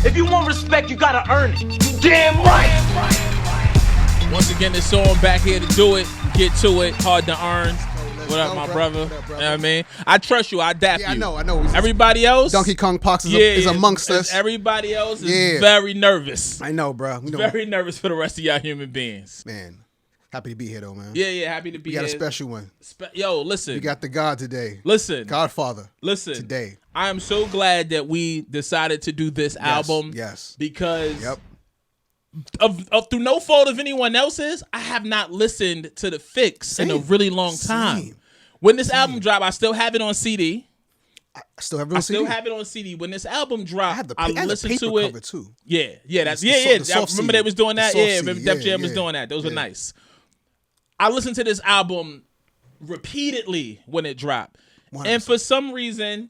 If you want respect, you gotta earn it. You damn right. Once again, this song back here to do it, get to it, hard to earn. What up, my brother? What up, brother? You know what I mean? I trust you. I adapt you. I know. Everybody else? Donkey Kong Pox is amongst us. Everybody else is very nervous. I know, bro. Very nervous for the rest of y'all human beings. Man, happy to be here, though, man. Yeah, happy to be here. We got a special one. Yo, listen. We got the God today. Listen. Godfather. Listen. Today. I am so glad that we decided to do this album. Yes. Because of through no fault of anyone else's, I have not listened to The Fix in a really long time. When this album dropped, I still have it on CD. I still have it on CD. When this album dropped, I listened to paper it. Cover too. Yeah. I remember they was doing that. Remember Def Jam was doing that. Those were nice. I listened to this album repeatedly when it dropped. 100%. And for some reason,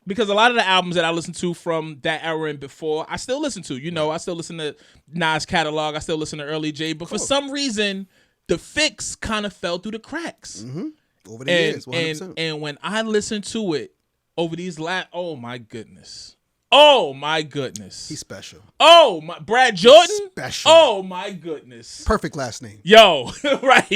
because a lot of the albums that I listened to from that era and before, I still listen to. I still listen to Nas catalog. I still listen to early J. But for some reason, The Fix kind of fell through the cracks. Mm-hmm. Over the years, 100%. And when I listened to it over these oh my goodness, he's special. Brad Jordan, he's special. Oh my goodness, perfect last name. Yo, right.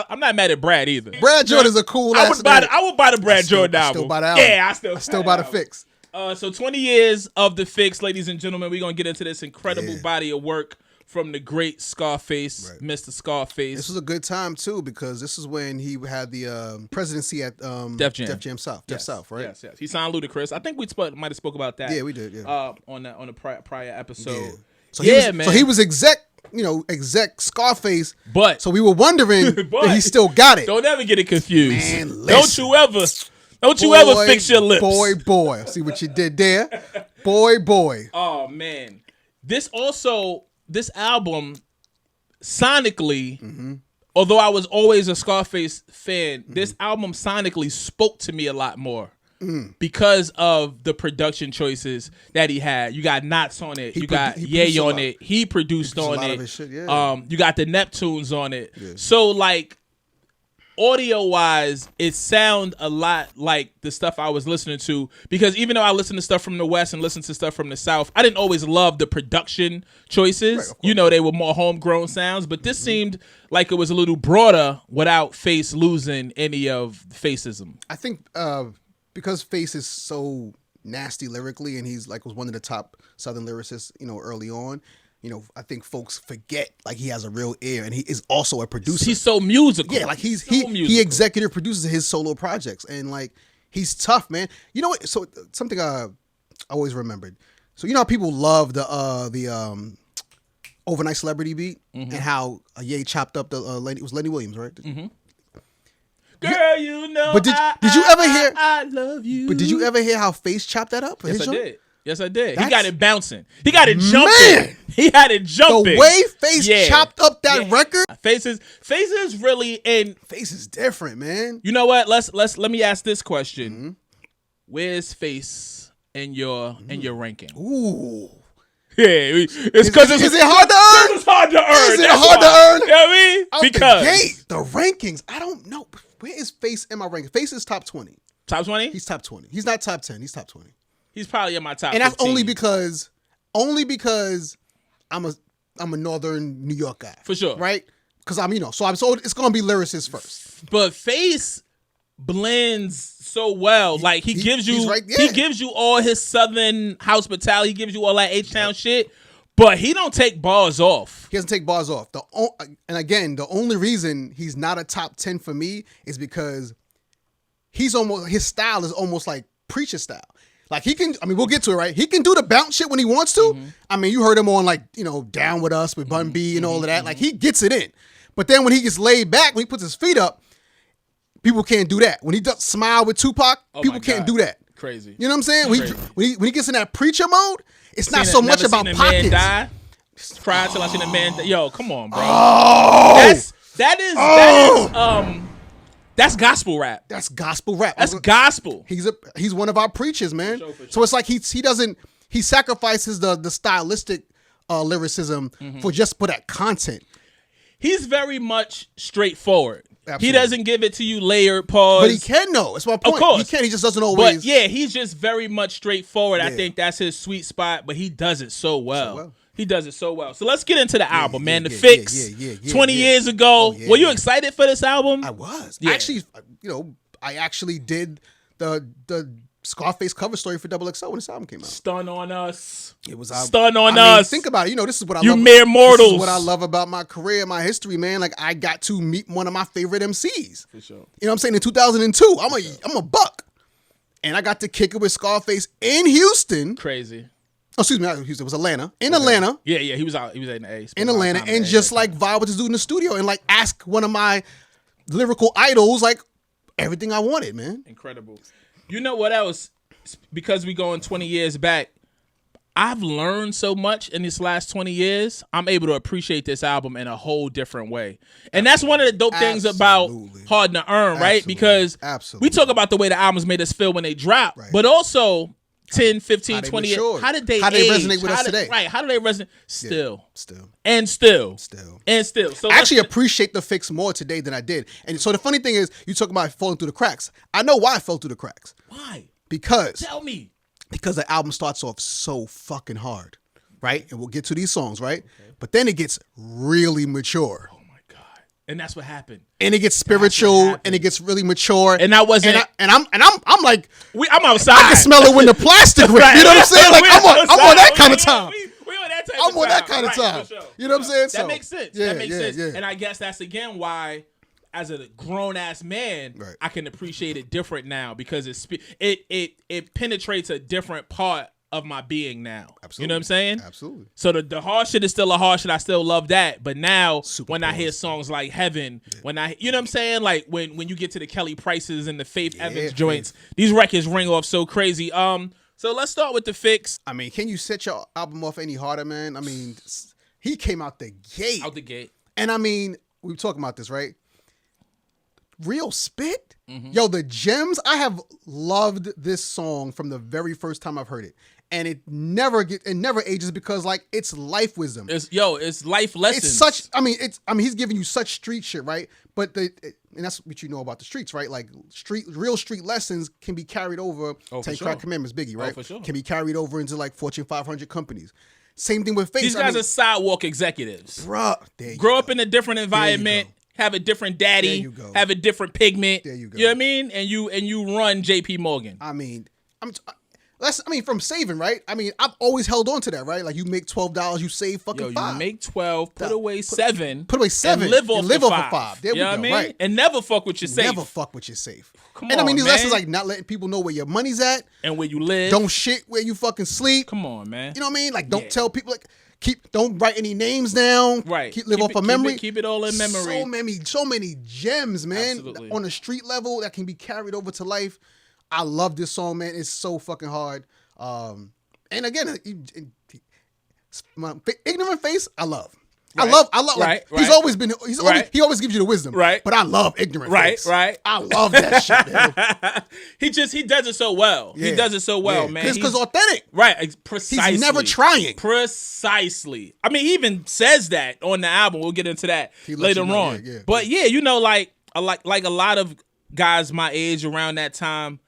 I'm not mad at Brad either. Brad Jordan is a cool last name. I would buy the Brad Jordan album. Still buy the album. Yeah, I still buy the Fix. So 20 years of The Fix, ladies and gentlemen. We're gonna get into this incredible body of work from the great Scarface, Mr. Scarface. This was a good time too because this is when he had the presidency at Def Jam South. Def South, right? Yes. He signed Ludacris. I think we might have spoke about that. Yeah, we did. Yeah. On a prior episode. Yeah. Man. So he was exec Scarface. But so we were wondering that he still got it. Don't ever get it confused. Man, listen. Don't you ever fix your lips. Boy. See what you did there? Boy. Oh man. This album, sonically, although I was always a Scarface fan, this album sonically spoke to me a lot more because of the production choices that he had. You got Nottz on it. You got Ye on it. He produced on it. You got the Neptunes on it. Yeah. So, audio-wise, it sound a lot like the stuff I was listening to because even though I listened to stuff from the West and listened to stuff from the South, I didn't always love the production choices. Right, they were more homegrown sounds, but this seemed like it was a little broader without Face losing any of Faceism. I think because Face is so nasty lyrically and he's was one of the top Southern lyricists, early on, I think folks forget he has a real ear and he is also a producer. He's so musical. Yeah, he executive produces his solo projects and he's tough, man. You know what? So something I always remembered. So how people love the Overnight Celebrity beat and how Ye chopped up the it was Lenny Williams, right? Mm-hmm. Girl, but did you ever hear? I love you. But did you ever hear how Face chopped that up? Yes, I did. He got it bouncing. He got it jumping. Man, he had it jumping. The way Face chopped up that record. Face is really Face is different, man. You know what? Let me ask this question. Mm-hmm. Where's Face in your ranking? Ooh. Yeah, it's because is it hard to earn? It's hard to earn. Is it hard to earn? You know what I mean? Because the rankings, I don't know. Where is Face in my ranking? Face is top 20. Top 20? He's top 20. He's not top 10. He's top 20. He's probably in my top 15. And that's only because I'm a Northern New York guy. For sure. Right? Because so it's gonna be lyricists first. But Face blends so well. He gives you all his Southern hospitality, he gives you all that H-Town shit, but he don't take bars off. He doesn't take bars off. And again, the only reason he's not a top 10 for me is because his style is almost like preacher style. We'll get to it, right? He can do the bounce shit when he wants to. Mm-hmm. You heard him on Down With Us with Bun B and all of that. He gets it in. But then when he gets laid back, when he puts his feet up, people can't do that. When he does Smile with Tupac, people can't do that. Crazy. You know what I'm saying? When he gets in that preacher mode, it's not so much about pockets. Cried till I seen a man die. Yo, come on, bro. Oh! That's gospel rap. That's gospel rap. That's gospel. He's one of our preachers, man. For sure. So it's like he sacrifices the stylistic lyricism for that content. He's very much straightforward. Absolutely. He doesn't give it to you layered, pause. But he can know. That's my point. Of course. He can. He just doesn't always. But yeah, he's just very much straightforward. Yeah. I think that's his sweet spot, but he does it so well. He does it so well. So let's get into the album, man. The Fix. 20 years ago. Were you excited for this album? I was. Yeah. Actually, I actually did the Scarface cover story for XXL when this album came out. Stun on us. It was Stun on us. Think about it. This is what I you love. mere mortals. This is what I love about my career, my history, man. Like I got to meet one of my favorite MCs. For sure. You know what I'm saying? In 2002, I'm a buck, and I got to kick it with Scarface in Houston. Crazy. Oh, excuse me, not Houston. It was Atlanta. Atlanta. Yeah, he was out. He was in the A. In Atlanta, and just like vibe with this dude in the studio, and like ask one of my lyrical idols like everything I wanted, man. Incredible. You know what else? Because we going 20 years back, I've learned so much in this last 20 years. I'm able to appreciate this album in a whole different way. And that's one of the dope things about Hard to Earn, right? Because we talk about the way the albums made us feel when they drop, but also 10, 15, 20 years. How did they resonate with us today? Right. How do they resonate? Still. So I actually appreciate the Fix more today than I did. And so the funny thing is, you talk about falling through the cracks. I know why I fell through the cracks. Why? Because tell me. Because the album starts off so fucking hard, right? And we'll get to these songs, right? Okay. But then it gets really mature. Oh my God. And that's what happened. And it gets spiritual and it gets really mature. And I wasn't I'm like I'm outside. I can smell it when the plastic ripped. You know what I'm saying? Like I'm on that kind of time. We on that type I'm on that kind of time. Sure. You know what I'm saying? That makes sense. Yeah, that makes sense. Yeah. And I guess that's again why, as a grown ass man, I can appreciate it different now because it penetrates a different part of my being now. Absolutely. You know what I'm saying? Absolutely. So the hard shit is still a hard shit. I still love that. But now when I hear songs like Heaven, when you know what I'm saying? Like when you get to the Kelly Prices and the Faith Evans joints, these records ring off so crazy. So let's start with the Fix. I mean, can you set your album off any harder, man? I mean, he came out the gate. And I mean, we were talking about this, right? Real spit. Mm-hmm. Yo, the gems. I have loved this song from the very first time I've heard it. And it never ages because like it's life wisdom. It's life lessons. It's such he's giving you such street shit, right? But and that's what you know about the streets, right? Like real street lessons can be carried over. 10 Crack Commandments, Biggie, right? For sure. Can be carried over into like Fortune 500 companies. Same thing with Face. These guys are sidewalk executives. Bruh. Grow up in a different environment. Have a different daddy. Have a different pigment. There you go. You know what I mean? And you run JP Morgan. I mean, from saving, right? I mean, I've always held on to that, right? Like you make $12, you save fucking $5. You make 12, put away 7. Put away 7. And live off of 5. There we go, what I mean? Right. And never fuck with your safe. Never fuck with your safe. Come on, and I mean, these man. lessons like not letting people know where your money's at. And where you live. Don't shit where you fucking sleep. Come on, man. You know what I mean? Like don't tell people like don't write any names down. Right. Live off of memory. Keep it all in memory. So many gems, man. Absolutely. On the street level that can be carried over to life. I love this song, man. It's so fucking hard. And again, my ignorant face, I love. Right. I love. Like, right. He's always been. He always gives you the wisdom. Right. But I love ignorant face. Right. I love that shit, man. He does it so well. Yeah. He does it so well, man. Because authentic. Right. Precisely. He's never trying. Precisely. I mean, he even says that on the album. We'll get into that later on. Yeah. But yeah, you know, like a lot of guys my age around that time,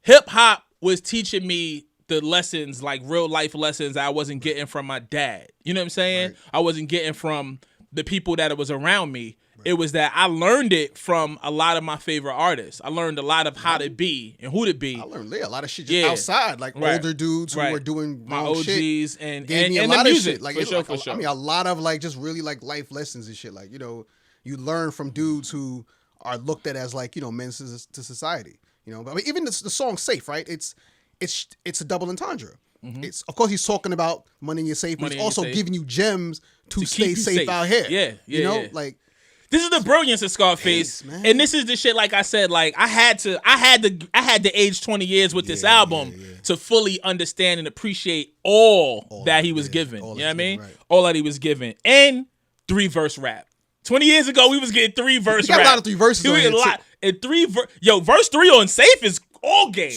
hip hop was teaching me the lessons, like real life lessons I wasn't getting from my dad. You know what I'm saying? Right. I wasn't getting from the people that was around me. Right. It was that I learned it from a lot of my favorite artists. I learned a lot of how to be and who to be. I learned a lot of shit just outside, like older dudes who were doing my OGs shit. and me a the lot music. Of shit. Like, For sure. I mean, a lot of like just really like life lessons and shit. Like, you know, you learn from dudes who are looked at as like, you know, menace to society. You know, but I mean, even the song "Safe," right? It's a double entendre. Mm-hmm. It's of course he's talking about money in your safe, but he's also giving you gems to stay safe out here. Yeah, you know, like this is the brilliance of Scarface, and this is the shit. Like I said, like I had to age 20 years with this album to fully understand and appreciate all that he was given. You know what I mean? Right. All that he was given, and 3-verse rap. 20 years ago, we was getting 3-verse rap. Got a lot of 3 verses. Verse 3 on Safe is all game.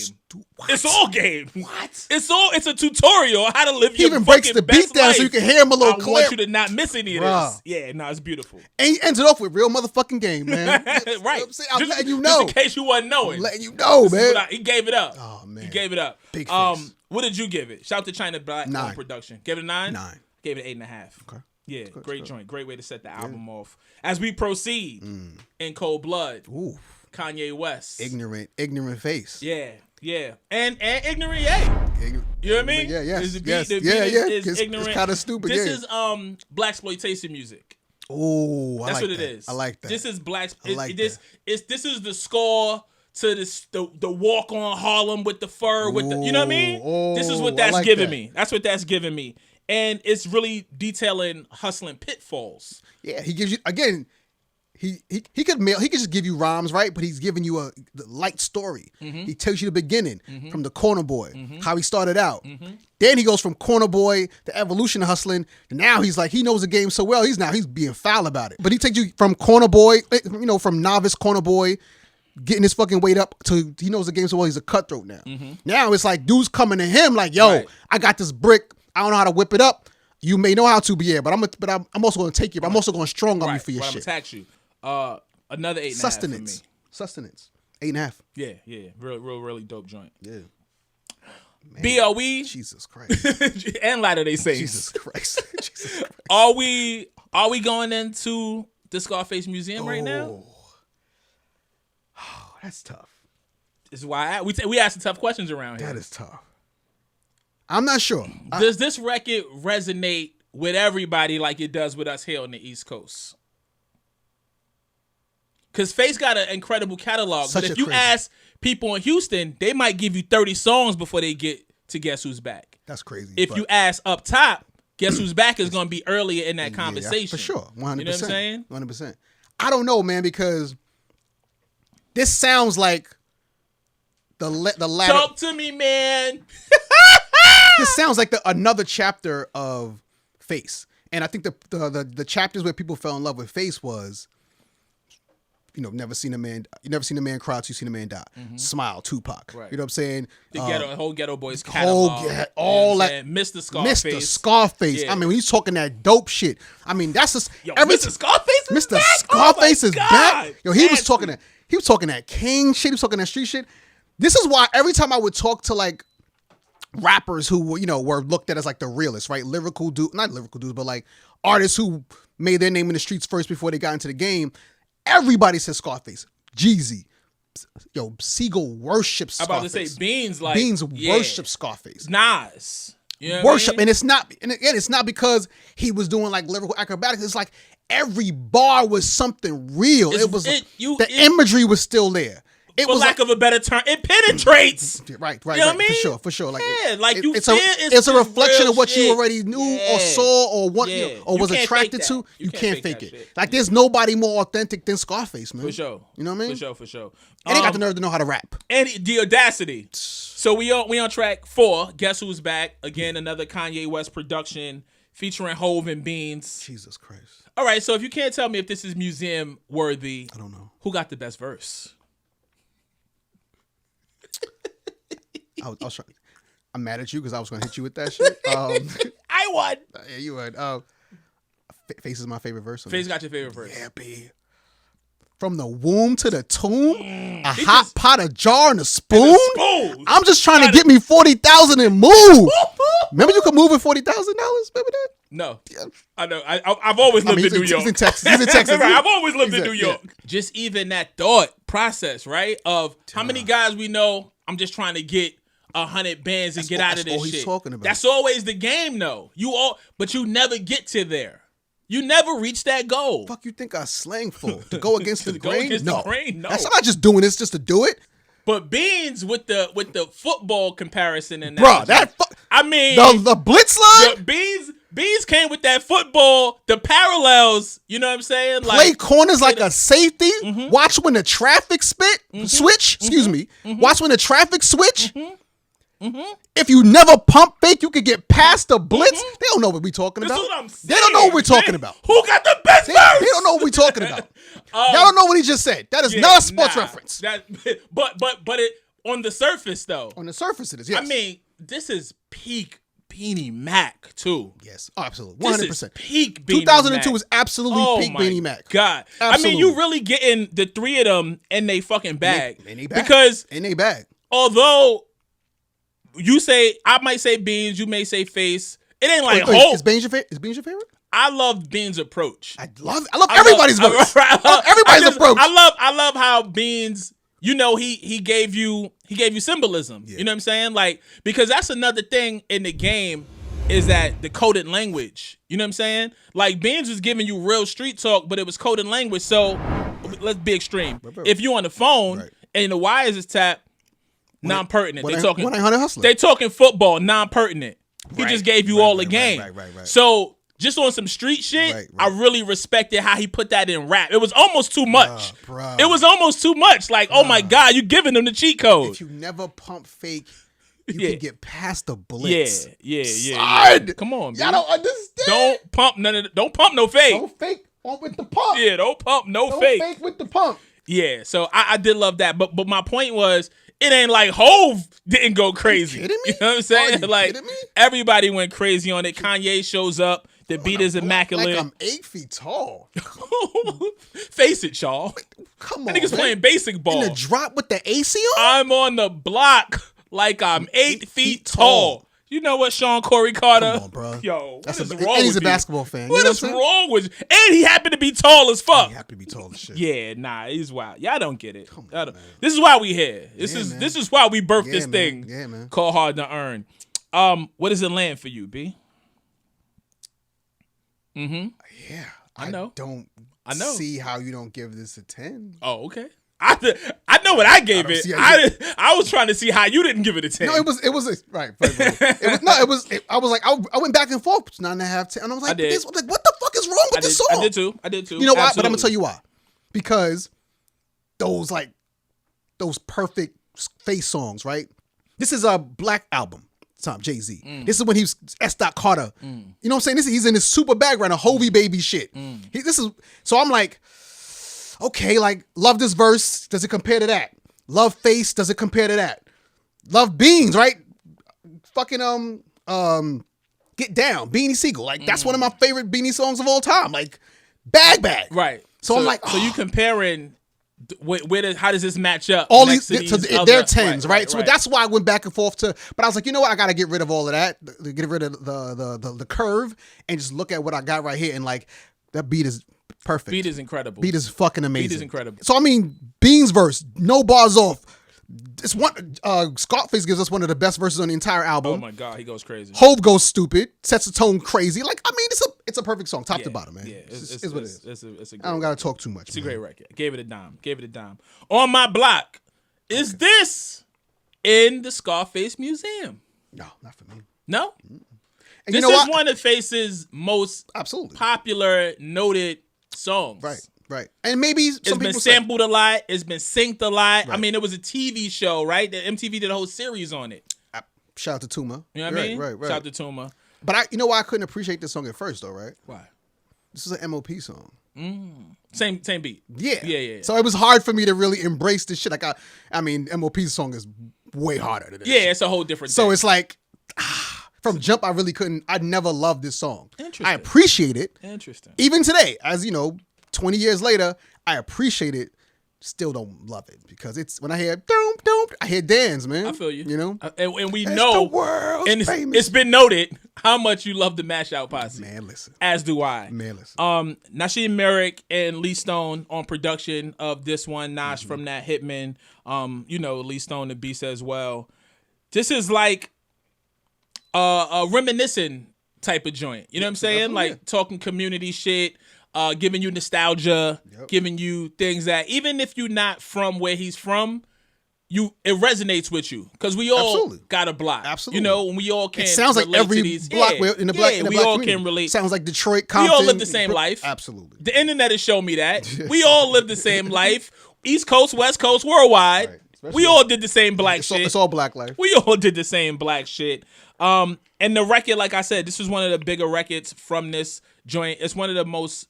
What? It's all game. What? It's a tutorial on how to live He your even breaks fucking the beat best down life. so you can hear him a little I clear. want you to not miss any of Bruh. this. Yeah, no, it's beautiful. And he ends it off with real motherfucking game, man. Right. I'm letting you know. Just in case you wasn't knowing. I'm letting you know, man. He gave it up. Oh, man. He gave it up. Big face. What did you give it? Shout out to China Black 9. production. Gave it a 9? 9. Gave it 8.5. Okay. Yeah, Good, great good. joint. Great way to set the album off. As we proceed in Cold Blood, Ooh. Kanye West. Ignorant face. Yeah. And ignorant, yeah. You know what I mean? Yeah, yes. The beat, yes. the beat yeah. is ignorant. It's kind of stupid. This yeah. is blaxploitation music. Oh, That's like what it that. is. I like that. This is black. I like this is the score to this the walk on Harlem with the fur with the, you know what I mean? This is what that's like giving that. me. That's what that's giving me. And it's really detailing hustling pitfalls. Yeah, he gives you again. He could just give you rhymes, right? But he's giving you the light story. He tells you the beginning from the corner boy, how he started out. Then he goes from corner boy to evolution of hustling. And now he's like, he knows the game so well. He's being foul about it. But he takes you from corner boy, from novice corner boy, getting his fucking weight up to he knows the game so well. He's a cutthroat now. Now it's like dudes coming to him like, yo, Right. I got this brick. I don't know how to whip it up. You may know how to, but I'm also going to take you. But I'm also going to strong on you for your I'm shit. gonna tax you. Another 8.5 Sustenance. for me. Sustenance. 8.5. Yeah. Really dope joint. Yeah. BOE Jesus Christ. and Latter-day Saints. Jesus Christ. Jesus Christ. Are we going into the Scarface Museum right now? Oh, that's tough. This is why we ask tough questions around here. That is tough. I'm not sure. Does this record resonate with everybody like it does with us here on the East Coast? Because Face got an incredible catalog. But if you ask people in Houston, they might give you 30 songs before they get to Guess Who's Back. That's crazy. If you ask up top, Guess Who's Back is going to be earlier in that conversation. Yeah, for sure. 100%. You know what I'm saying? 100%. I don't know, man, because this sounds like the latter. Talk to me, man. This sounds like another chapter of Face. And I think the chapters where people fell in love with Face was, never seen a man cry till you seen a man die. Smile, Tupac. Right. You know what I'm saying? The whole Ghetto Boys catalog. All that. Mr. Scarface. Mr. Scarface. Yeah. I mean, when he's talking that dope shit. I mean, that's just Mr. Scarface is Mr. back? Scarface Oh is my God. back. Yo, he was Nasty. talking that king shit. He was talking that street shit. This is why every time I would talk to like rappers who were looked at as like the realest, right? Not lyrical dudes, but like artists who made their name in the streets first before they got into the game. Everybody says Scarface. Jeezy. Siegel worships Scarface. I'm about to say Beans worships Scarface. Nas. You know Worship. what I mean? And it's not because he was doing like lyrical acrobatics. It's like every bar was something real. The imagery was still there. For lack of a better term, it penetrates. Right. You know what I mean? For sure. Like, it's a reflection of what shit. you already knew or saw or what or was attracted to. You can't fake it. Shit. Like, there's nobody more authentic than Scarface, man. For sure. You know what I mean? For sure. And they got the nerve to know how to rap. And the audacity. So we on track 4. Guess Who's Back? Again, another Kanye West production featuring Hove and Beans. Jesus Christ. All right, so if you can't tell me if this is museum worthy, I don't know. Who got the best verse? I was trying. I'm mad at you because I was going to hit you with that shit. I won. Yeah, you would. Face is my favorite verse. Face got your favorite verse. Yeah, B. From the womb to the tomb, a hot pot, a jar, and a spoon. I'm just trying to get me 40,000 and move. Remember, you could move with $40,000. Remember that? No, I know. I've always lived in New York. He's in Texas. Right, I've always lived in New York. Yeah. Just even that thought process, right? Of how many guys we know. I'm just trying to get 100 bands and get out of this shit. He's talking about. That's always the game, though. But you never get to there. You never reach that goal. Fuck, you think I slang for to go against the grain? No. I'm not just doing this just to do it. But Beans with the football comparison and that, bro, I mean the blitz line. Beans came with that football, the parallels. You know what I'm saying? Play corners like a safety. Mm-hmm. Watch when the traffic switch. Excuse me. Mm-hmm. Watch when the traffic switch. Mm-hmm. Mm-hmm. If you never pump fake, you could get past the blitz. Mm-hmm. They don't know what we're talking about. What I'm saying. They don't know what we're talking about. Who got the best verse? They don't know what we're talking about. Y'all don't know what he just said. That is not a sports reference. But On the surface, though. On the surface, it is. Yes. I mean, this is peak Beanie Mac too. Yes, absolutely, 100%. This is peak Beanie 2002 Mac. was absolutely peak Beanie Mac. God, absolutely. I mean, you really getting the three of them in they fucking bag. In they bag. Because in they bag. Although you say, I might say Beans, you may say Face. It ain't like Wait, is Beans your favorite? Is Beans your favorite? I love Beans' approach. I love everybody's verse. Everybody's approach. I love how Beans. You know, he gave you symbolism. Yeah. You know what I'm saying? Like, because that's another thing in the game is that the coded language. You know what I'm saying? Like, Beans was giving you real street talk, but it was coded language. So let's be extreme. Right. If you on the phone and the wires is tapped, non-pertinent. They talking 1-800 Hustler. They talking football, non-pertinent. He just gave you all the game. Right. So just on some street shit, I really respected how he put that in rap. It was almost too much. It was almost too much. Like, oh my God, you giving them the cheat code. If you never pump fake, you can get past the blitz. Yeah. Come on, y'all don't understand. Don't pump no fake. Don't fake with the pump. Yeah, don't pump no fake. Don't fake with the pump. Yeah, so I did love that. But my point was, it ain't like Hove didn't go crazy. Are you kidding me? You know what I'm saying? Like, everybody went crazy on it. Kanye shows up. The beat is immaculate. Like I'm 8 feet tall. Face it, y'all. Come on, niggas playing basic ball. In the drop with the AC on? I'm on the block like I'm 8 feet tall. You know what, Sean Corey Carter? Come on, bro. Yo, that's what is wrong wrong and he's with a you? Basketball fan. What is wrong with you? And he happened to be tall as fuck. He happened to be tall as shit. Yeah, nah, he's wild. Y'all don't get it. This is why we here. This is why we birthed this thing called Hard to Earn. What does it land for you, B? Yeah, I know. I don't see how you don't give this a 10. Oh, okay. I know what I gave it. I was trying to see how you didn't give it a 10. No, it was right. I was like, I went back and forth, 9.5, 10, and I was like, what the fuck is wrong with this song? I did too. You know why? But I'm gonna tell you why. Because those perfect Face songs, right? This is a Black album. Time Jay-Z. This is when he was S. Carter. You know what I'm saying? He's in his super background, a Hovey baby shit. So I'm like, okay, like, love this verse. Does it compare to that? Love Face. Does it compare to that? Love Beans, right? Fucking Get Down, Beanie Siegel. Like, that's one of my favorite Beanie songs of all time. Like, Bag. Right. So I'm like, so you comparing. How does this match up? All these, they're 10s, right? So that's why I went back and forth but I was like, you know what? I got to get rid of all of that, get rid of the curve, and just look at what I got right here. And like, that beat is perfect. Beat is incredible. Beat is fucking amazing. Beat is incredible. So I mean, Beans verse, no bars off. It's one. Scarface gives us one of the best verses on the entire album. Oh my God, he goes crazy. Hove goes stupid, sets the tone crazy. Like, I mean, it's a perfect song, top to bottom, man. Yeah, it's what it is. I don't gotta talk too much. It's a great record. Gave it a dime. On My Block. Is this in the Scarface Museum? No, not for me. No. And this is one of Face's most popular, noted songs. Right. And maybe some it's been sampled a lot. It's been synced a lot. Right. I mean, it was a TV show, right? The MTV did a whole series on it. Shout out to Tuma. You know what I mean? Right. Shout out to Tuma. But you know why I couldn't appreciate this song at first, though, right? Why? This is an MOP song. Same beat. Yeah. So it was hard for me to really embrace this shit. Like, I mean, MOP's song is way harder than this. Yeah, it's a whole different thing. So it's like, from jump, I really couldn't. I never loved this song. Interesting. I appreciate it. Interesting. Even today, as you know, 20 years later, I appreciate it. Still don't love it because it's when I hear doom, I hear dance, man. I feel you. You know, and we know, the world's and famous. It's been noted how much you love the Mash Out Posse. Man, listen. As do I. Man, listen. Nasheed Merrick and Lee Stone on production of this one. Nash from that Hitman. You know, Lee Stone the beast as well. This is like a reminiscent type of joint. You know what I'm saying? Like talking community shit. Giving you nostalgia, giving you things that even if you're not from where he's from, it resonates with you because we all got a block. Absolutely, you know, and we all can. It sounds like every block in the black. In the we black all community. can relate. Sounds like Detroit, Compton. We all live the same life. Absolutely, the internet has shown me that we all live the same life. East Coast, West Coast, worldwide. Right. We all did the same black shit. It's all black life. We all did the same black shit. And the record, like I said, this was one of the bigger records from this joint. It's one of the most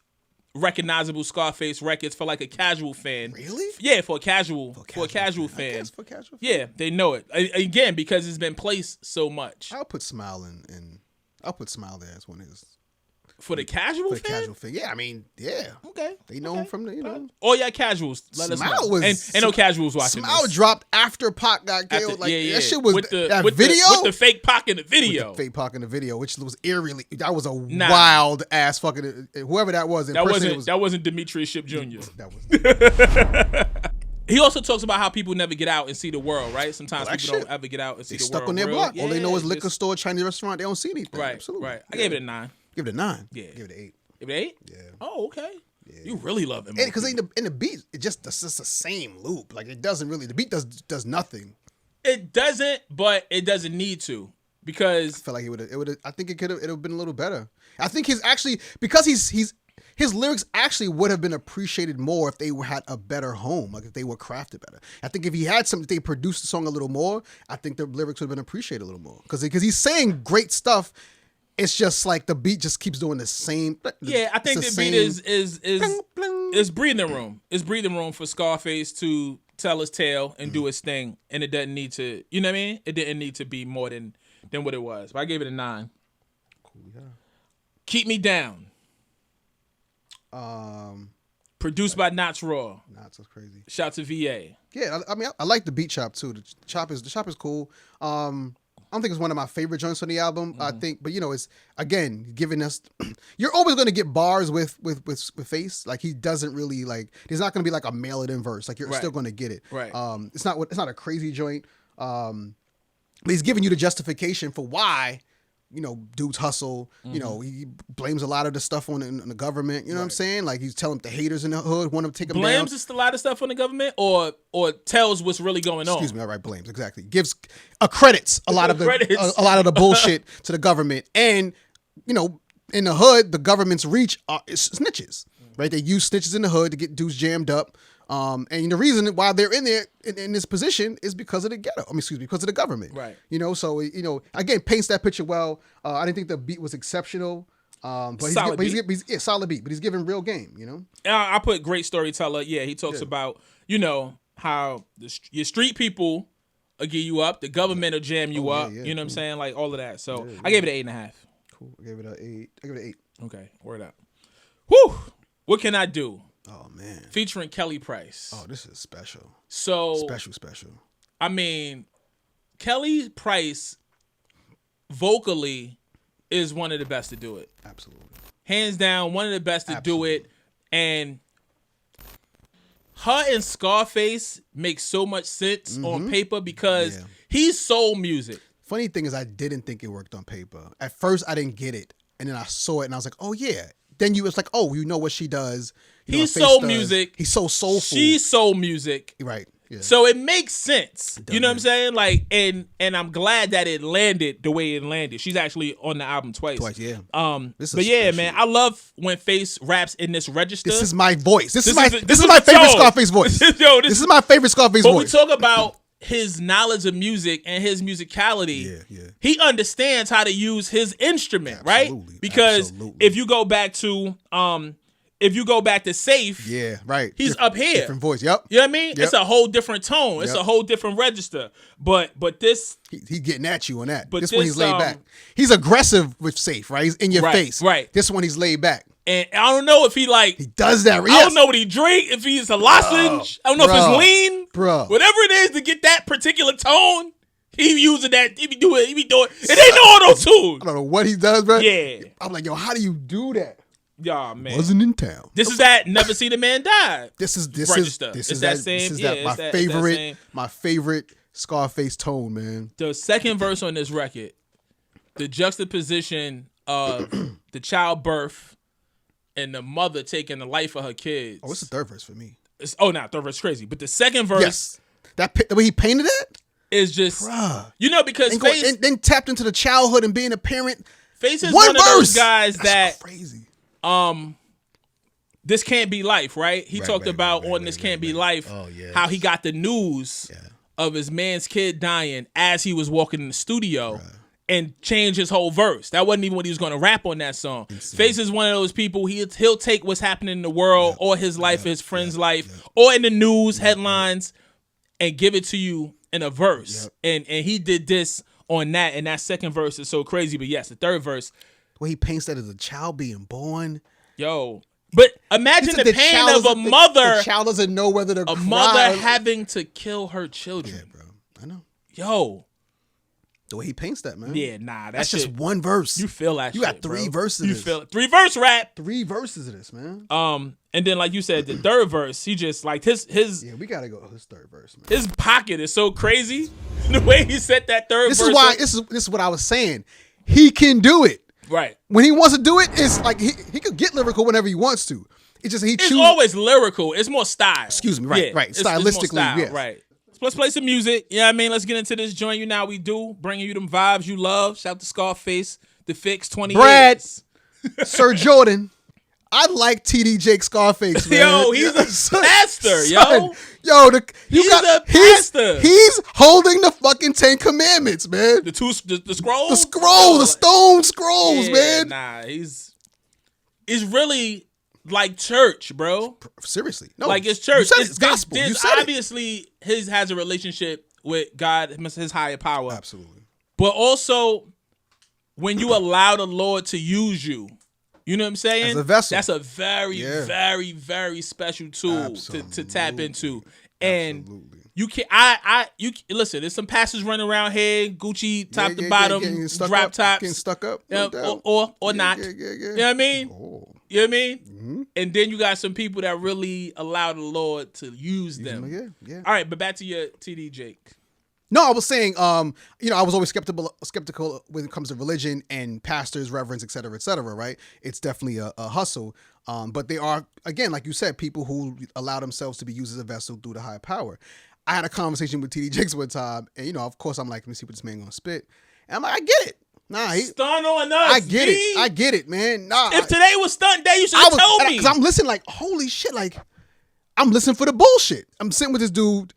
recognizable Scarface records for like a casual fan. Really? Yeah, for a casual fan. I guess for casual fan. Yeah, they know it. Again, because it's been placed so much. I'll put Smile in. I'll put Smile there as one of his. For the casual fan? For the casual fan. Yeah, I mean, yeah. Okay. They know him from the, All y'all casuals, let us know. And no casuals watching Smile this. dropped after Pac got killed. That shit was, with the, that with video? with the fake Pac in the video. With the fake Pac in the video, which was eerily, that was a wild ass fucking, whoever that was. That wasn't Demetrius Shipp Jr. That was. He also talks about how people never get out and see the world, right? Sometimes people don't ever get out and see the world. They stuck on their block. All they know is liquor store, Chinese restaurant. They don't see anything. Right, absolutely. right. I gave it a 9. Give it a 9. Yeah. Give it an 8. Give it an 8? Yeah. Oh, okay. Yeah. You really love him. Because in the beat, it's just the same loop. Like it doesn't really. The beat does nothing. It doesn't, but it doesn't need to because I feel like it would. I think it would have been a little better. I think because his lyrics actually would have been appreciated more if they had a better home, like if they were crafted better. I think if he had something, they produced the song a little more, I think the lyrics would have been appreciated a little more. Because he's saying great stuff. It's just like the beat just keeps doing the same. Yeah, I think the beat is breathing room. It's breathing room for Scarface to tell his tale and do his thing, and it doesn't need to. You know what I mean? It didn't need to be more than what it was. But I gave it a 9. Cool. Yeah. Keep Me Down. Produced by Nottz Raw. Nottz is crazy. Shout to VA. Yeah, I mean, I like the beat chop too. The chop is cool. I don't think it's one of my favorite joints on the album. I think, but it's again giving us. You're always going to get bars with Face. Like he doesn't really like. There's not going to be like a mail it in verse. Like you're still going to get it. Right. It's not a crazy joint. But he's giving you the justification for why. Dudes hustle. He blames a lot of the stuff on the government. You know what I'm saying? Like he's telling the haters in the hood want to take him down. Blames just a lot of stuff on the government, or tells what's really going on. Excuse me. All right, blames exactly. Gives credits a lot of the bullshit to the government, and in the hood, the government's reach is snitches. Right? They use snitches in the hood to get dudes jammed up. And the reason why they're in there in this position is because of the ghetto. Because of the government. Right. So again, paints that picture well. I didn't think the beat was exceptional. But solid beat. But he's giving real game. I put great storyteller. Yeah, he talks about how your street people will give you up, the government will jam you up. You know what I'm saying? Like all of that. So I gave it an 8.5. Cool. I gave it an 8. Okay, word up. Whew. What can I do? Oh man. Featuring Kelly Price. Oh, this is special. So special. I mean, Kelly Price vocally is one of the best to do it. Absolutely. Hands down, one of the best to do it. And her and Scarface make so much sense on paper because he's soul music. Funny thing is I didn't think it worked on paper. At first I didn't get it. And then I saw it and I was like, oh yeah. Then it's like, oh, what she does. He's soul music. He's so soulful. She's soul music. Right. Yeah. So it makes sense. You know what I'm saying? Like, and I'm glad that it landed the way it landed. She's actually on the album twice. Yeah. Man, I love when Face raps in this register. This is my voice. This is my favorite Scarface voice. This is my favorite Scarface voice. But we talk about his knowledge of music and his musicality. Yeah. He understands how to use his instrument, right? Because if you go back to Safe, yeah, right. He's up here. Different voice, yep. You know what I mean? Yep. It's a whole different tone. It's a whole different register. But this he getting at you on that. But this one he's laid back. He's aggressive with Safe, right? He's in your face. Right. This one he's laid back. And I don't know if he does that. Yes. I don't know what he drink, if he's a lozenge. I don't know if it's lean. Bro. Whatever it is to get that particular tone, he using that. He be doing. It ain't no auto-tune. I don't know what he does, bro. Yeah. I'm like, yo, how do you do that? Yeah, man. Wasn't in town. This is that Never Seen a Man Die. This is my favorite Scarface tone, man. The second verse on this record, the juxtaposition of the childbirth and the mother taking the life of her kids. Oh, it's the third verse for me. Third verse is crazy. But the second verse, the way he painted it is just, because Face then tapped into the childhood and being a parent. Face is one of those guys that's crazy. This Can't Be Life, right? He talked about This Can't Be Life, how he got the news of his man's kid dying as he was walking in the studio. and change his whole verse. That wasn't even what he was going to rap on that song. Face is one of those people, he'll take what's happening in the world or his life, his friend's life, or in the news headlines and give it to you in a verse. And he did this on that, and that second verse is so crazy. But yes, the third verse. The way he paints that as a child being born. Yo. But imagine the pain of a mother. The child doesn't know whether to cry. A mother having to kill her children. Yeah, bro. I know. Yo. The way he paints that, man. Yeah, nah. That's just one verse. You feel that shit, You got three verses of this. Feel it. 3 verse rap. 3 verses of this, man. And then like you said, the third verse, he just like his Yeah, we gotta go his third verse, man. His pocket is so crazy. The way he set that third verse. This is what I was saying. He can do it. Right. When he wants to do it, it's like he could get lyrical whenever he wants to. It's just It's always lyrical. It's more style. Excuse me, right, right. Stylistically, it's more style, yes. right. Let's play some music. You know what I mean? Let's get into this joint. You know how we do. Bringing you them vibes you love. Shout out to Scarface, The Fix, 20 Brad, years. Sir Jordan. I like TD Jake Scarface, man. Yo, he's a pastor, son. Yo, He's a pastor. He's holding the fucking 10 Commandments, man. The scroll? The stone scrolls, man. Nah, he's really like church, bro. Seriously. No. Like it's church. It's gospel. There's obviously his has a relationship with God, his higher power. Absolutely. But also, when you allow the Lord to use you, you know what I'm saying? As a vessel. That's a very, very, very special tool to tap into. And you can listen, there's some pastors running around here, Gucci top to bottom, drop tops. Getting stuck up. Or not. You know what I mean? Oh. You know what I mean? Mm-hmm. And then you got some people that really allow the Lord to use them. Yeah. All right, but back to your TD Jake. No, I was saying, I was always skeptical when it comes to religion and pastors, reverends, et cetera, right? It's definitely a hustle. But they are, again, like you said, people who allow themselves to be used as a vessel through the higher power. I had a conversation with TD Jakes one time, and, of course, I'm like, let me see what this man gonna spit. And I'm like, I get it. Nah, stun on us. I get it, man. Nah. If today was stunt day, you should have told me. Because I'm listening like, holy shit, like, I'm listening for the bullshit. I'm sitting with this dude.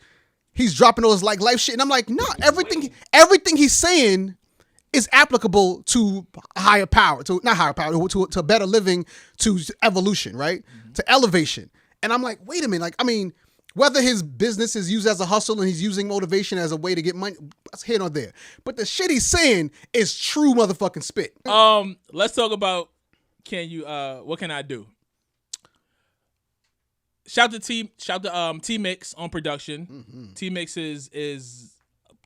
He's dropping those like life shit. And I'm like, nah, everything he's saying is applicable to higher power, to better living, to evolution, right? Mm-hmm. To elevation. And I'm like, wait a minute. Like, I mean, whether his business is used as a hustle and he's using motivation as a way to get money, that's here nor there. But the shit he's saying is true motherfucking spit. Let's talk about what can I do? Shout to T Mix on production. Mm-hmm. T Mix is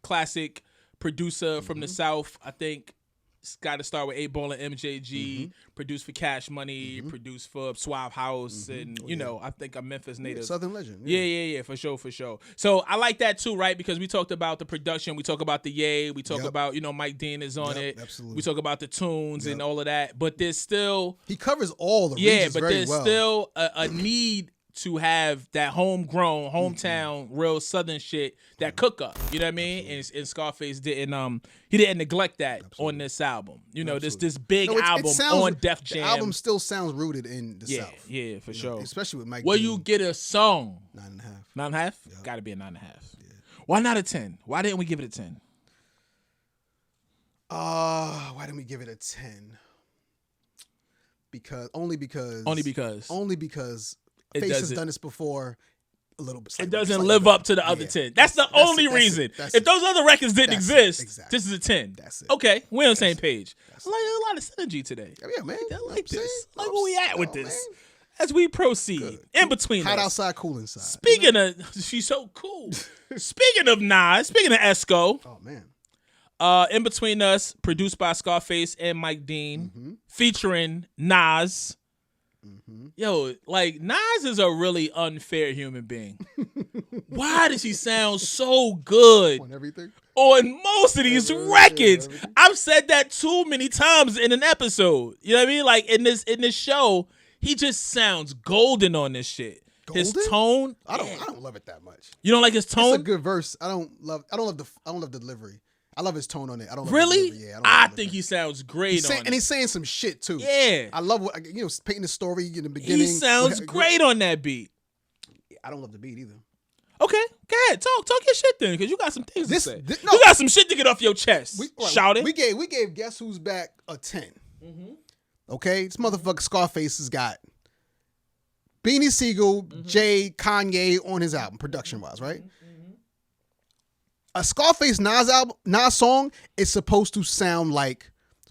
classic producer from the South. I think it's got to start with 8 Ball and MJG. Produced for Cash Money. Produced for Suave House, and I think a Memphis native. Southern legend. Yeah, for sure. So I like that too, right? Because we talked about the production, we talk about the Yay, we talk about Mike Dean is on it. Absolutely. We talk about the tunes and all of that. But there's still he covers all the regions very well. Still a need to have that homegrown, hometown, real Southern shit, that cook up. You know what I mean? And Scarface didn't neglect that on this album. This big album on Def Jam. The album still sounds rooted in the South. Yeah, for sure. Especially with Mike. Will you get a song? 9.5. 9.5? Yeah. Got to be a 9.5. Yeah. Why not a 10? Why didn't we give it a 10? Why didn't we give it a 10? Only because Face has done this before a little bit. It doesn't live up to the other 10. That's the only reason. If those other records didn't exist, this is a 10. That's it. Okay, we're on the same page. I like a lot of synergy today. Yeah, man. I like this. Like where we at with this. As we proceed. Good. In between hot us. Outside, cool inside. Speaking of, she's so cool. Speaking of Nas, speaking of Esco. Oh, man. In Between Us, produced by Scarface and Mike Dean, featuring Nas. Yo, like Nas is a really unfair human being. Why does he sound so good on everything? On most of these records? I've said that too many times in an episode. You know what I mean? Like in this show, he just sounds golden on this shit. Golden? His tone, I don't love it that much. You don't like his tone? It's a good verse. I don't love the delivery. I love his tone on it. I don't love really. The delivery. I think he sounds great on it. And he's saying some shit too. Yeah, I love what painting the story in the beginning. He sounds great on that beat. I don't love the beat either. Okay, Go ahead, talk your shit then, because you got some things to say. No. You got some shit to get off your chest. Shout it. We gave Guess Who's Back a 10. Okay, this motherfucker Scarface has got Beanie Siegel, Jay, Kanye on his album, production wise, right? A Scarface Nas song is supposed to sound like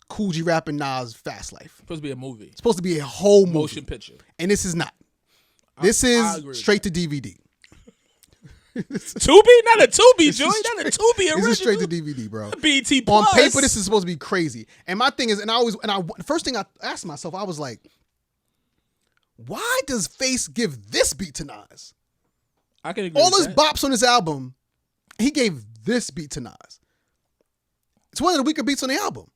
Cool G rapping Nas Fast Life. Supposed to be a movie. It's supposed to be a whole movie. Motion picture. And this is not. This is straight to DVD. Tubi? Not a Tubi, Joey. Not a Tubi original. This is straight to DVD, bro. BT Plus. On paper, this is supposed to be crazy. And my thing is, the first thing I asked myself, I was like, why does Face give this beat to Nas? I can agree All with his that. bops on this album, he gave this beat to Nas. It's one of the weaker beats on the album.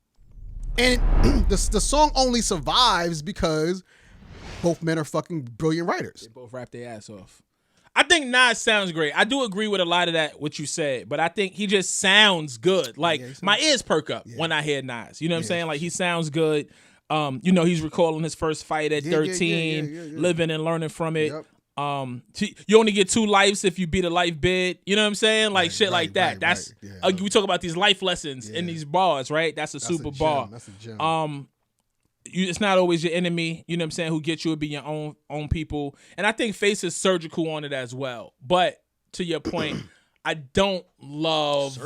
And the song only survives because both men are fucking brilliant writers. They both rap their ass off. I think Nas sounds great. I do agree with a lot of that, what you said, but I think he just sounds good. Like, my ears perk up when I hear Nas. You know what I'm saying? Like, he sounds good. You know, he's recalling his first fight at 13, living and learning from it. Yep. You only get 2 lives if you beat a life bid. You know what I'm saying? Like shit like that. That's we talk about these life lessons in these bars, right? That's a super bar. That's a gem. It's not always your enemy, you know what I'm saying, who gets you. It'll be your own people. And I think Face is surgical on it as well. But to your point, I don't love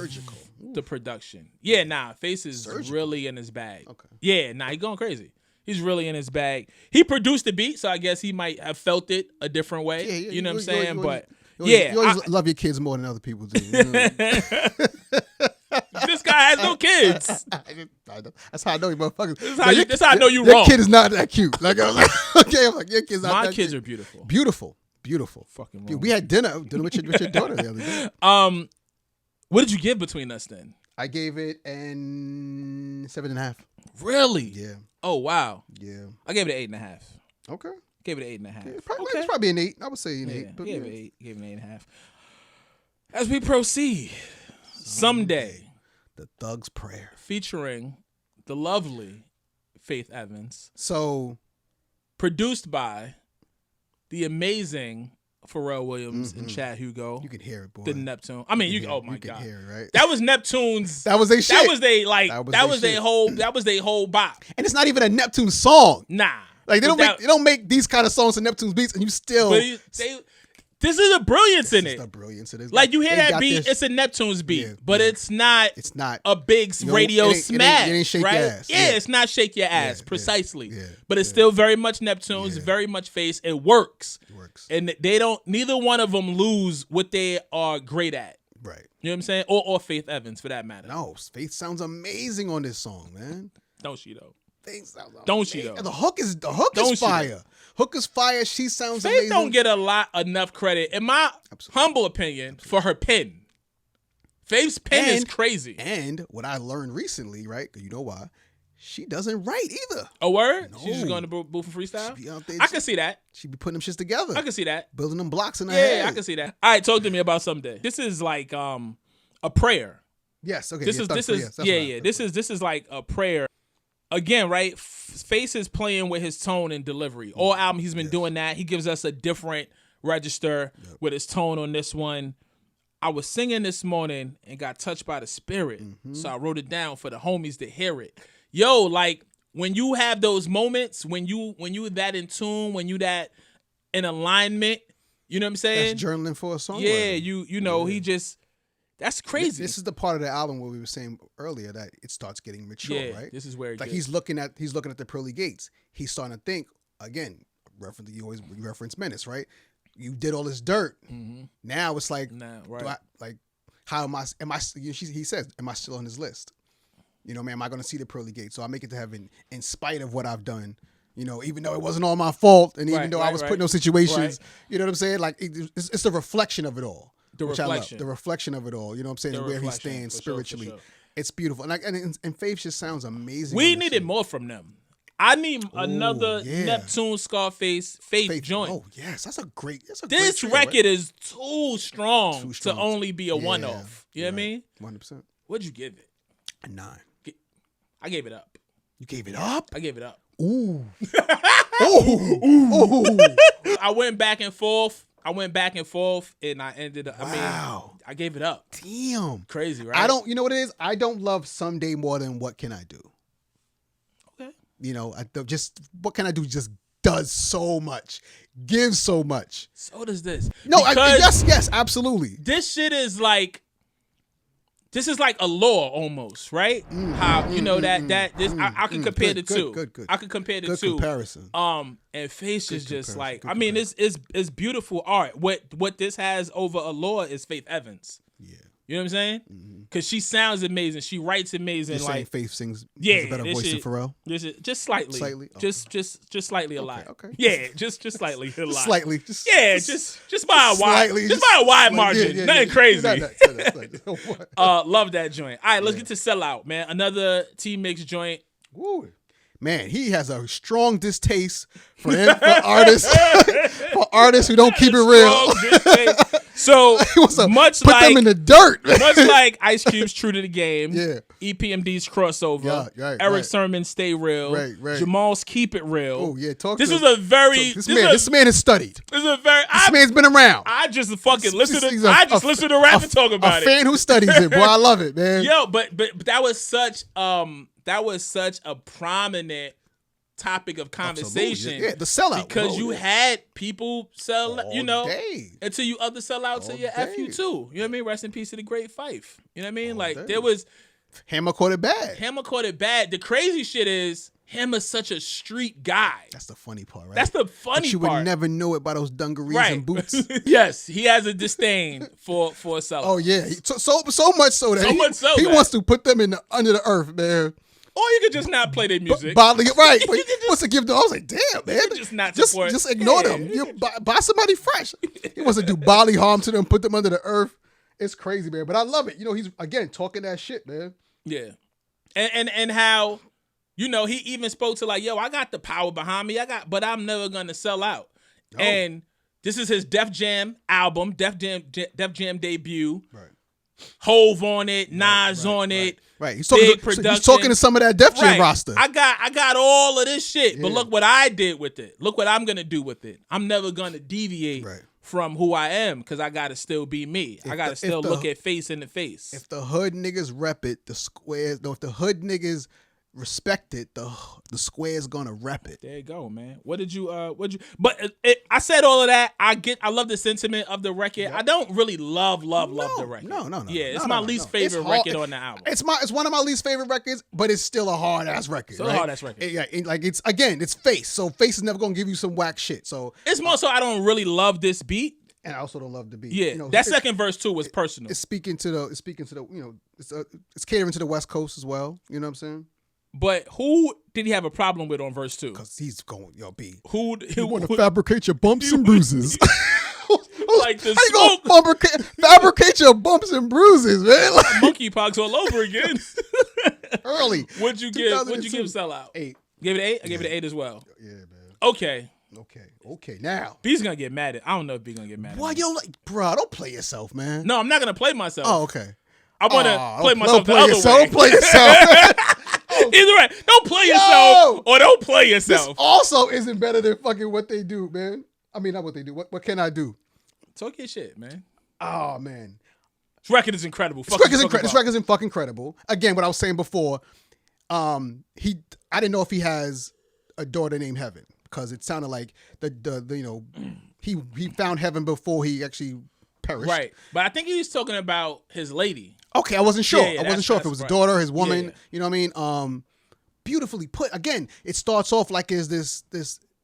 the production. Yeah, nah, Face is really in his bag. Okay. Yeah, nah, he's going crazy. He's really in his bag. He produced the beat, so I guess he might have felt it a different way. You know what I'm saying? You always love your kids more than other people do. You know? This guy has no kids. That's how I know you motherfuckers. That's how I know you your wrong. Your kid is not that cute. Like, I'm like, okay, I'm like, your kid's not that cute. My kids are beautiful. Beautiful. Fucking wrong. Dude, we had dinner with your daughter the other day. What did you give between us then? I gave it an 7.5. Really? Yeah. Oh, wow. Yeah. I gave it an 8.5. Okay. Gave it an 8.5. Yeah, it's probably an 8. I would say an 8. But gave it an 8.5. As we proceed, Someday. The Thug's Prayer. Featuring the lovely Faith Evans. So. Produced by the amazing Pharrell Williams and Chad Hugo. You can hear it, boy. The Neptune. I mean, oh my God. You can hear it, right? That was Neptune's. That was their shit. That was their whole bop. And it's not even a Neptune song. Nah. Like they don't make these kind of songs to Neptune's beats, and you still. This is a brilliance in it. The brilliance in it. Like you hear that beat, it's a Neptune's beat, but it's not. It's not a big radio smash. It ain't shake right? your ass. Yeah, it's not shake your ass precisely. Yeah. But it's still very much Neptune's, very much Face. It works. And they don't. Neither one of them lose what they are great at. Right. You know what I'm saying? Or Faith Evans for that matter. No, Faith sounds amazing on this song, man. Don't she though? Don't she though? The hook is fire. Hook is fire. She sounds amazing. Faith don't get enough credit, in my humble opinion, for her pen. Faith's pen is crazy. And what I learned recently, right? You know why? She doesn't write either. A word? No. She's just going to booth and freestyle? There, I can see that. She be putting them shits together. I can see that. Building them blocks in her head. Yeah, I can see that. All right, talk to me about Someday. This is like a prayer. Yes, okay. This is like a prayer. Again, right? Face is playing with his tone and delivery. All album he's been doing that. He gives us a different register with his tone on this one. I was singing this morning and got touched by the spirit. So I wrote it down for the homies to hear it. Yo, like when you have those moments, when you that in tune, when you that in alignment, you know what I'm saying? That's journaling for a song. Yeah, you know, he just. That's crazy. This is the part of the album where we were saying earlier that it starts getting mature, right? This is where he's looking at the pearly gates. He's starting to think again. You always reference Menace, right? You did all this dirt. Now it's like, how am I? He says, am I still on his list? You know, man, am I going to see the pearly gates? So I make it to heaven in spite of what I've done. You know, even though it wasn't all my fault, and even though I was put in those situations, you know what I'm saying? Like it's a reflection of it all. The reflection of it all. You know what I'm saying? And where he stands spiritually. Sure. It's beautiful. And Faith just sounds amazing. We needed more from them. I need another Neptune, Scarface, Faith joint. Oh, yes. That's a great This record is too strong to only be a one-off. You know what I mean? 100%. What'd you give it? A 9. I gave it up. You gave it up? I gave it up. Ooh. Ooh. I went back and forth. I went back and forth, and I ended up. Wow. I gave it up. Damn. Crazy, right? I don't. You know what it is? I don't love Someday more than What Can I Do. Okay. You know, just What Can I Do just does so much, gives so much. So does this. No, yes, absolutely. This shit is like. This is like a law almost, right? How you know that this I can compare the two. Good. I can compare the Good two. comparison. And Face is just like Good I mean it's beautiful art. What this has over a law is Faith Evans. Yeah. You know what I'm saying? Because she sounds amazing. She writes amazing. You're saying Faith sings yeah, has a better voice than Pharrell? This is just slightly. Slightly? Just slightly a lot. Okay. Yeah, just slightly a lot. Slightly. Just by a wide. Just by a wide margin. Nothing crazy. Love that joint. All right, let's get to Sellout, man. Another T-Mix joint. Woo. Man, he has a strong distaste for artists for artists who don't keep it real. So much put them in the dirt. Much like Ice Cube's True to the Game, yeah. EPMD's Crossover, right, Eric Sermon's Stay Real, right. Jamal's Keep It Real. Oh yeah, This man is studied. This man's been around. I just fucking listen to rap and talk about it. A fan who studies it, boy. I love it, man. Yo, but that was such a prominent topic of conversation. Yeah, the sellout. Because you had people sell, until you other sellouts to your F you too. You know what I mean? Rest in peace to the great Fife. You know what I mean? There was Hammer caught it bad. The crazy shit is Hammer's such a street guy. That's the funny part, right? That's the funny but you part. would never know it by those dungarees and boots. Yes, he has a disdain for a sellout. Oh yeah, so much so that he wants to put them under the earth, man. Or you could just not play their music. Right. He wants to give them. I was like, damn, man. Just ignore them. You buy somebody fresh. He wants to do bodily harm to them, put them under the earth. It's crazy, man. But I love it. You know, he's, again, talking that shit, man. Yeah. And how, he even spoke to like, yo, I got the power behind me. But I'm never going to sell out. No. And this is his Def Jam album, Def Jam debut. Right. Hove on it, Nas on it. Right. He's talking to some of that Def Jam roster. I got all of this shit, but look what I did with it. Look what I'm gonna do with it. I'm never gonna deviate from who I am because I gotta still be me. I gotta still look at Face in the face. If the hood niggas rep it, the squares. No, if the hood niggas respect it, the square's gonna rep it. There you go, man. What did you but I said all of that. I love the sentiment of the record. Yep. I don't really love the record. No. Yeah, it's my least favorite record on the album. It's one of my least favorite records, but it's still a hard ass record. Still a hard ass record. It's Face. So Face is never gonna give you some whack shit. So it's more so I don't really love this beat. And I also don't love the beat. Yeah, that second verse too was personal. It's speaking to the it's catering to the West Coast as well. You know what I'm saying? But who did he have a problem with on verse 2? Because he's going, B. Who want to fabricate your bumps and bruises? Like the how you gonna fabricate your bumps and bruises, man? Like, monkeypox all over again. Early. What'd you give Sellout? 8. Give it 8? I gave it an 8 as well. Yeah, man. Okay. Now B's gonna get mad at. I don't know if B's gonna get mad at. Why yo bro? Don't play yourself, man. No, I'm not gonna play myself. Oh, okay. I want to play myself the other way. Don't play yourself. Either way, don't play yourself or don't play yourself. This also isn't better than fucking what they do, man. I mean, not what they do. What can I do? Talk your shit, man. Oh, man. This record is incredible. This record is fucking incredible. Again, what I was saying before, I didn't know if he has a daughter named Heaven because it sounded like he found heaven before he actually perished. Right. But I think he was talking about his lady. Okay, I wasn't sure. Yeah, I wasn't sure if it was a daughter, his woman. Yeah. You know what I mean? Beautifully put. Again, it starts off like is this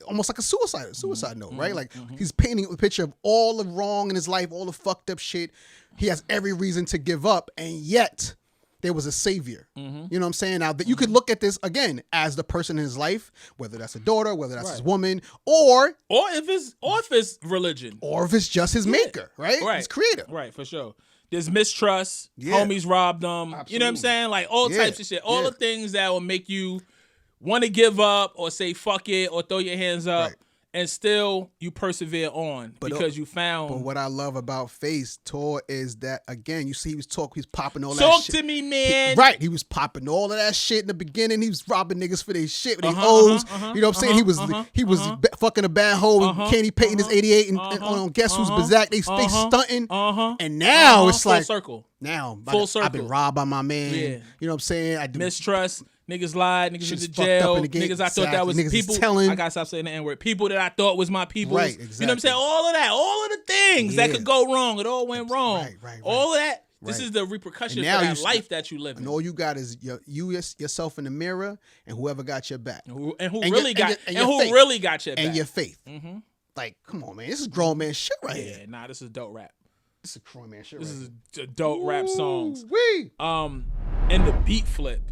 almost like a suicide note, right? Like he's painting a picture of all the wrong in his life, all the fucked up shit. He has every reason to give up, and yet there was a savior. You know what I'm saying? Now that you could look at this again as the person in his life, whether that's a daughter, whether that's his woman, or if it's religion, or if it's just his maker, right? His creator, right? For sure. There's mistrust. Homies robbed them. Absolutely. You know what I'm saying? Like all types of shit. All the things that will make you want to give up or say fuck it or throw your hands up. Right. and still you persevere on because you found. But what I love about Face Tour is that, again, you see he was popping all that shit. Talk to me, man. He was popping all of that shit in the beginning. He was robbing niggas for their shit, with their O's. You know what I'm saying? He was fucking a bad hoe with Candy Payton his 88 and on Guess Who's Bizarre. They stunting. And now it's like, full circle. Now, full circle. I've been robbed by my man. Yeah. You know what I'm saying? I do mistrust. Niggas lied. Niggas went to jail. Niggas I thought that was niggas people. I gotta stop saying the N-word. People that I thought was my people. Right, exactly. You know what I'm saying? All of that. All of the things that could go wrong. It all went wrong. Right. All of that. This is the repercussion for that life that you live in. And all you got is yourself in the mirror and whoever got your back. Who really got your back. And your faith. Like, come on, man. This is grown man shit right here. Yeah, nah, this is dope rap. This is grown man shit This right is a dope rap songs. Wee. And the beat flip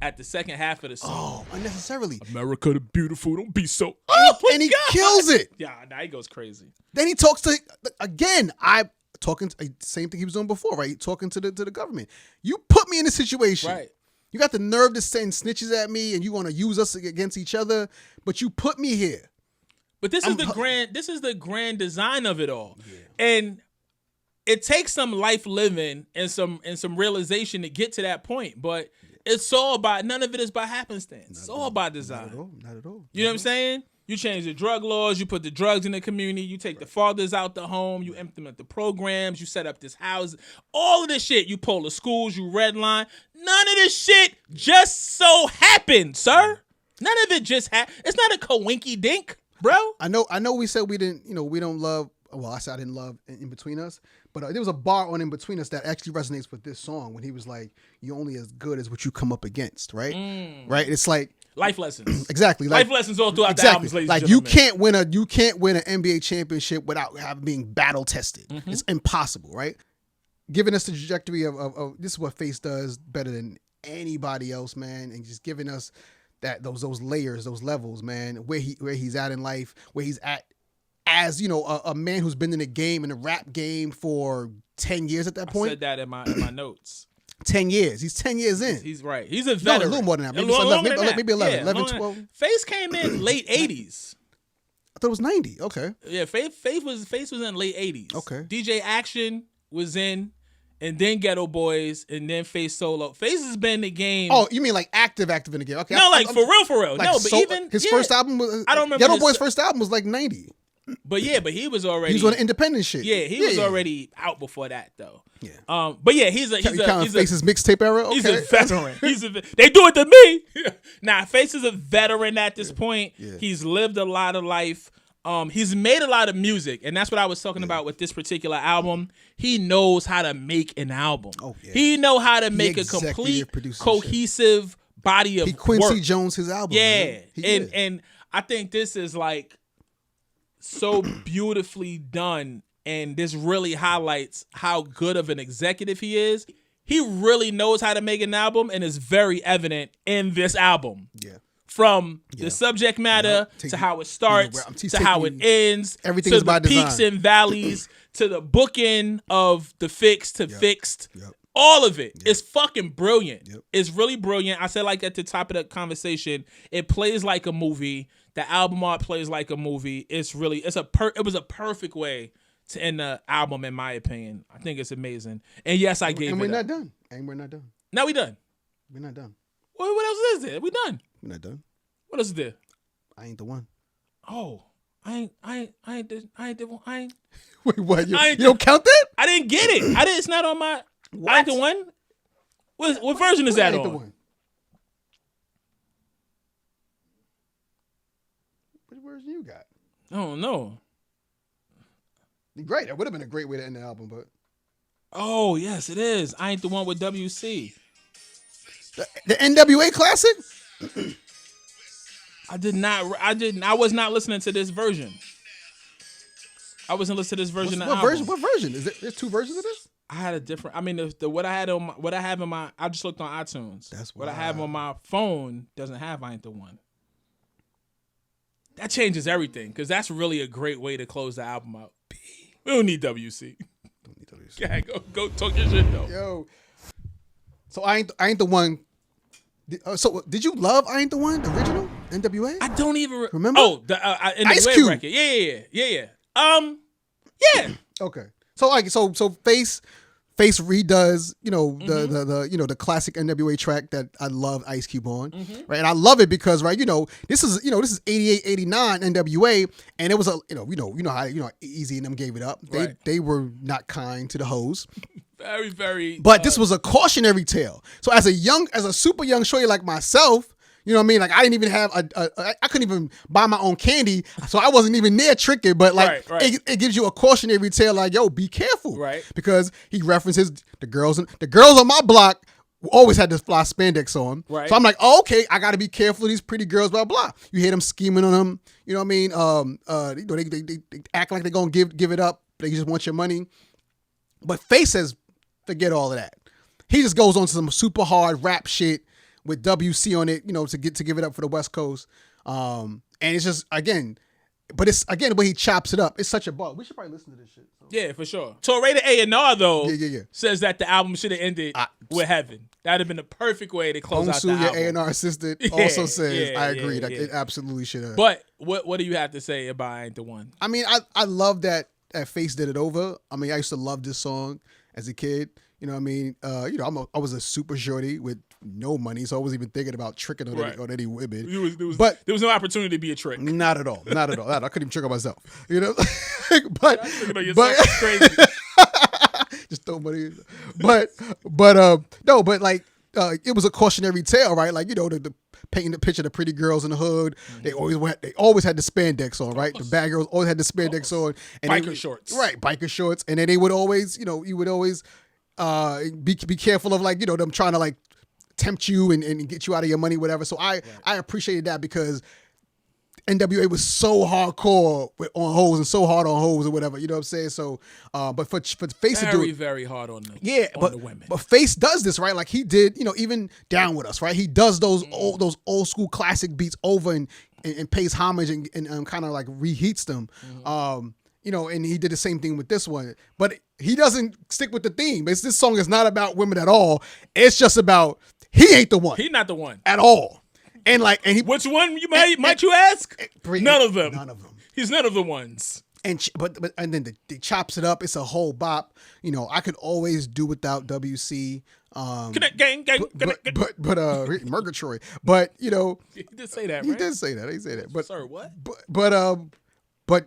at the second half of the song. Oh, unnecessarily. America the beautiful, don't be so. And he kills it. Yeah, now he goes crazy. Then he talks to, again, same thing he was doing before, right? Talking to the government. You put me in a situation. Right. You got the nerve to send snitches at me and you want to use us against each other, but you put me here. But this is the grand design of it all. Yeah. And it takes some life living and some realization to get to that point, but it's all about, none of it is by happenstance. It's all by design. Not at all. You know what I'm saying? You change the drug laws, you put the drugs in the community, you take the fathers out the home, you implement the programs, you set up this house, all of this shit. You pull the schools, you redline. None of this shit just so happened, sir. None of it just happened. It's not a coinky dink, bro. I know we said we don't love, well, I said I didn't love In Between Us, but there was a bar on In Between Us that actually resonates with this song when he was like, "You're only as good as what you come up against," right? Right? It's like life lessons. Exactly. Life lessons all throughout the albums, ladies and gentlemen. You gentlemen. can't win an NBA championship without being battle tested. It's impossible, right? Giving us the trajectory of this is what Face does better than anybody else, man, and just giving us those layers, those levels, man, where he's at in life, where he's at as, a man who's been in the rap game for 10 years at that point. I said that in my notes. 10 years. He's 10 years in. He's right. He's a veteran. No, a little more than that. Maybe 11. 11, 12. Face came in late 80s. I thought it was 90. Okay. Yeah, Faith was in late 80s. Okay. DJ Action was in, and then Ghetto Boys, and then Face solo. Face has been in the game. Oh, you mean like active in the game? Okay. No, for real. Like, no, but even his first album was. I don't remember. Ghetto Boys' first album was like 90. But he was already. He was on independent shit. Yeah, he was already out before that though. Yeah. But yeah, he's Face's mixtape era. Okay. He's a veteran. They do it to me. Nah, Face is a veteran at this point. Yeah. He's lived a lot of life. He's made a lot of music, and that's what I was talking about with this particular album. He knows how to make an album. Oh, yeah. He know how to make a complete, cohesive body of work. Quincy Jones his album. Yeah, and I think this is like so beautifully done, and this really highlights how good of an executive he is. He really knows how to make an album, and is very evident in this album. Yeah. From the subject matter to how it starts to how it ends, everything to is by the peaks design. and valleys, to the bookend of the fixed to fixed. All of it is fucking brilliant. It's really brilliant. I said, like at the top of the conversation, it plays like a movie. The album art plays like a movie. It was a perfect way to end the album, in my opinion. I think it's amazing. And yes, I gave it. And we're not done. Now we done. We're not done. What else is there? We done. We're not done. What else is there? I Ain't the One. Oh, I ain't the one. Wait, what? You don't count that? I didn't get it. It's not on my. What? I Ain't the One. What version is that on? The One? Which version you got? I don't know. Great. That would have been a great way to end the album, but. Oh yes, it is. I Ain't the One with WC. The NWA classic? I was not listening to this version. I wasn't listening to this version. What version? Is it? There's two versions of this? I had a different. I mean, what I have in my. I just looked on iTunes. That's what I have on my phone doesn't have I Ain't the One. That changes everything, because that's really a great way to close the album out. We don't need WC. Yeah, go talk your shit though. Yo. So I ain't the one. So did you love I Ain't the One, the original? NWA? I don't even remember. Oh, the NWA Ice Cube record. Yeah. Yeah. Okay. So Face redoes, the classic NWA track that I love Ice Cube on, right? And I love it because, right, this is 88, 89 NWA, and it was how Easy and them gave it up. They were not kind to the hoes. Very, very. But this was a cautionary tale. So as a super young shorty like myself, you know what I mean? Like I didn't even have I couldn't even buy my own candy, so I wasn't even near tricking. But like it gives you a cautionary tale, like yo, be careful, right? Because he references the girls on my block always had this fly spandex on, right? So I'm like, oh, okay, I got to be careful of these pretty girls, blah blah. You hear them scheming on them, you know what I mean? They act like they're gonna give it up. They just want your money. But Face says, forget all of that. He just goes on to some super hard rap shit with WC on it, to give it up for the West Coast. And it's just but he chops it up. It's such a bug. We should probably listen to this shit. So. Yeah, for sure. Torae the A&R though yeah. says that the album should have ended with Heaven. That'd have been the perfect way to close out the album. Bonsu, your A&R assistant, also says, I agree. That it absolutely should have. But what do you have to say about I Ain't the One? I mean, I love that Face did it over. I mean, I used to love this song as a kid. You know what I mean? I was a super shorty with no money, so I wasn't even thinking about tricking on any women. There was no opportunity to be a trick. Not at all. I couldn't even trick on myself. But crazy. Just throw money. But like it was a cautionary tale, right? Like the painting the picture of the pretty girls in the hood. They always had the spandex on, right? The bad girls always had the spandex on, and biker shorts, right? Biker shorts, and then they would always, you would always be careful of like them trying to like tempt you and get you out of your money, whatever. So I appreciated that because NWA was so hardcore on hoes and so hard on hoes or whatever, you know what I'm saying? So, but for Face to do it, very hard on the women. But Face does this, right? Like he did, even Down With Us, right? He does those old school classic beats over and pays homage and kind of like reheats them. And he did the same thing with this one, but he doesn't stick with the theme. This song is not about women at all. It's just about he ain't the one. He's not the one at all. And which one might you ask? None of them. None of them. He's none of the ones. And then he chops it up. It's a whole bop. I could always do without WC. Connect gang. But Murgatroyd. But he did say that. Right? He did say that. He said that. But sir, what? But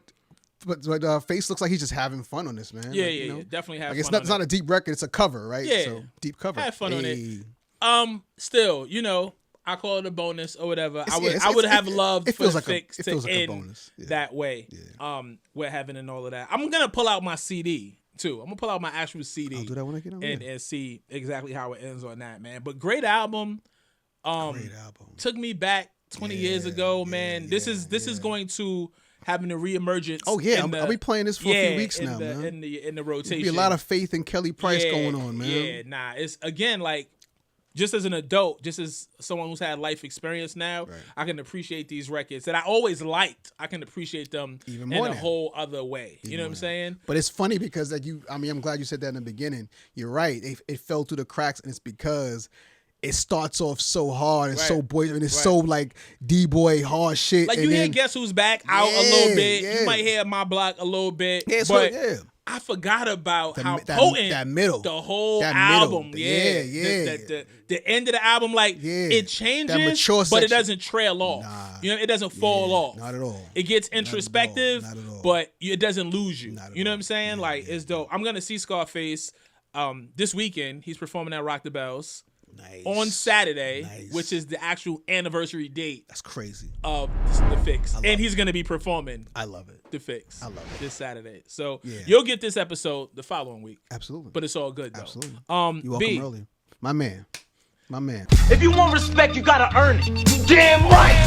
Face looks like he's just having fun on this, man. Yeah, definitely having fun. It's not a deep record. It's a cover, right? Yeah. So deep cover. Have fun on it. Still, I call it a bonus or whatever. I would have loved for the fix to end that way. Yeah. With Heaven and all of that. I'm gonna pull out my CD too. I'm gonna pull out my actual CD. I'll do that when I get on and see exactly how it ends on that, man. But great album. Took me back 20 years ago, man. This is going to having a reemergence. Oh yeah, I'll be playing this for a few weeks now, man. In the rotation, there'll be a lot of Faith and Kelly Price going on, man. Yeah, nah. It's again like. Just as an adult, just as someone who's had life experience now, I can appreciate these records that I always liked. I can appreciate them even more in a whole other way. You know what I'm saying? But it's funny because I'm glad you said that in the beginning. You're right. It fell through the cracks, and it's because it starts off so hard and so boy, and it's so like D-boy hard shit. Like you hear Guess Who's Back out a little bit. Yeah. You might hear My Block a little bit. Yeah, but I forgot about how potent the whole album. The end of the album, it changes, but it doesn't trail off. Nah. It doesn't fall off. Not at all. It gets introspective, but it doesn't lose you. You know what I'm saying? It's dope. I'm gonna see Scarface this weekend. He's performing at Rock the Bells. Nice. On Saturday, which is the actual anniversary date. That's crazy. Of The Fix. And he's going to be performing. I love it. The Fix. I love it. This Saturday. So you'll get this episode the following week. Absolutely. But it's all good, though. Absolutely. You welcome early. My man. If you want respect, you got to earn it. You damn right.